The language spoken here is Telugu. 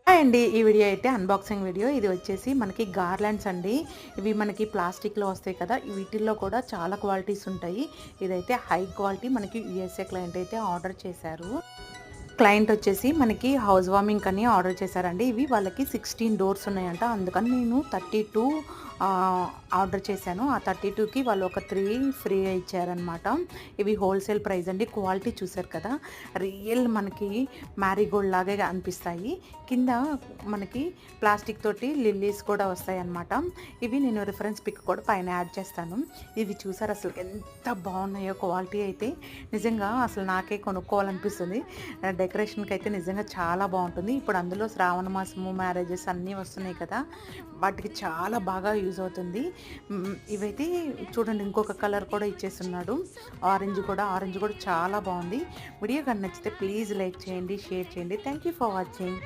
హాయ్ అండి. ఈ వీడియో అయితే అన్బాక్సింగ్ వీడియో. ఇది వచ్చేసి మనకి గార్లాండ్స్ అండి. ఇవి మనకి ప్లాస్టిక్‌లో వస్తాయి కదా! వీటిల్లో కూడా చాలా క్వాలిటీస్ ఉంటాయి. ఇదైతే హై క్వాలిటీ మనకి యూఎస్ఏ క్లయింట్ అయితే ఆర్డర్ చేశారు. క్లయింట్ వచ్చేసి మనకి హౌస్ వార్మింగ్ అని ఆర్డర్ చేశారండి. ఇవి వాళ్ళకి 16 డోర్స్ ఉన్నాయంట. అందుకని నేను 32 ఆర్డర్ చేశాను. ఆ 32కి వాళ్ళు ఒక 3 ఫ్రీగా ఇచ్చారనమాట. ఇవి హోల్సేల్ ప్రైస్ అండి. క్వాలిటీ చూసారు కదా! రియల్ మనకి మ్యారీగోల్డ్ లాగే అనిపిస్తాయి. కింద మనకి ప్లాస్టిక్ తోటి లిల్లీస్ కూడా వస్తాయన్నమాట. ఇవి నేను రిఫరెన్స్ పిక్ కూడా పైన యాడ్ చేస్తాను. ఇవి చూసారు అసలు ఎంత బాగున్నాయో క్వాలిటీ అయితే నిజంగా అసలు నాకే కొనుక్కోవాలనిపిస్తుంది. డెకరేషన్కి అయితే నిజంగా చాలా బాగుంటుంది. ఇప్పుడు అందులో శ్రావణ మాసము మ్యారేజెస్ అన్నీ వస్తున్నాయి కదా, వాటికి చాలా బాగా యూజ్ అవుతుంది. ఇవైతే చూడండి, ఇంకొక కలర్ కూడా ఇచ్చేస్తున్నాడు. ఆరెంజ్ కూడా చాలా బాగుంది. వీడియో కానీ నచ్చితే ప్లీజ్ లైక్ చేయండి, షేర్ చేయండి. Thank you for watching.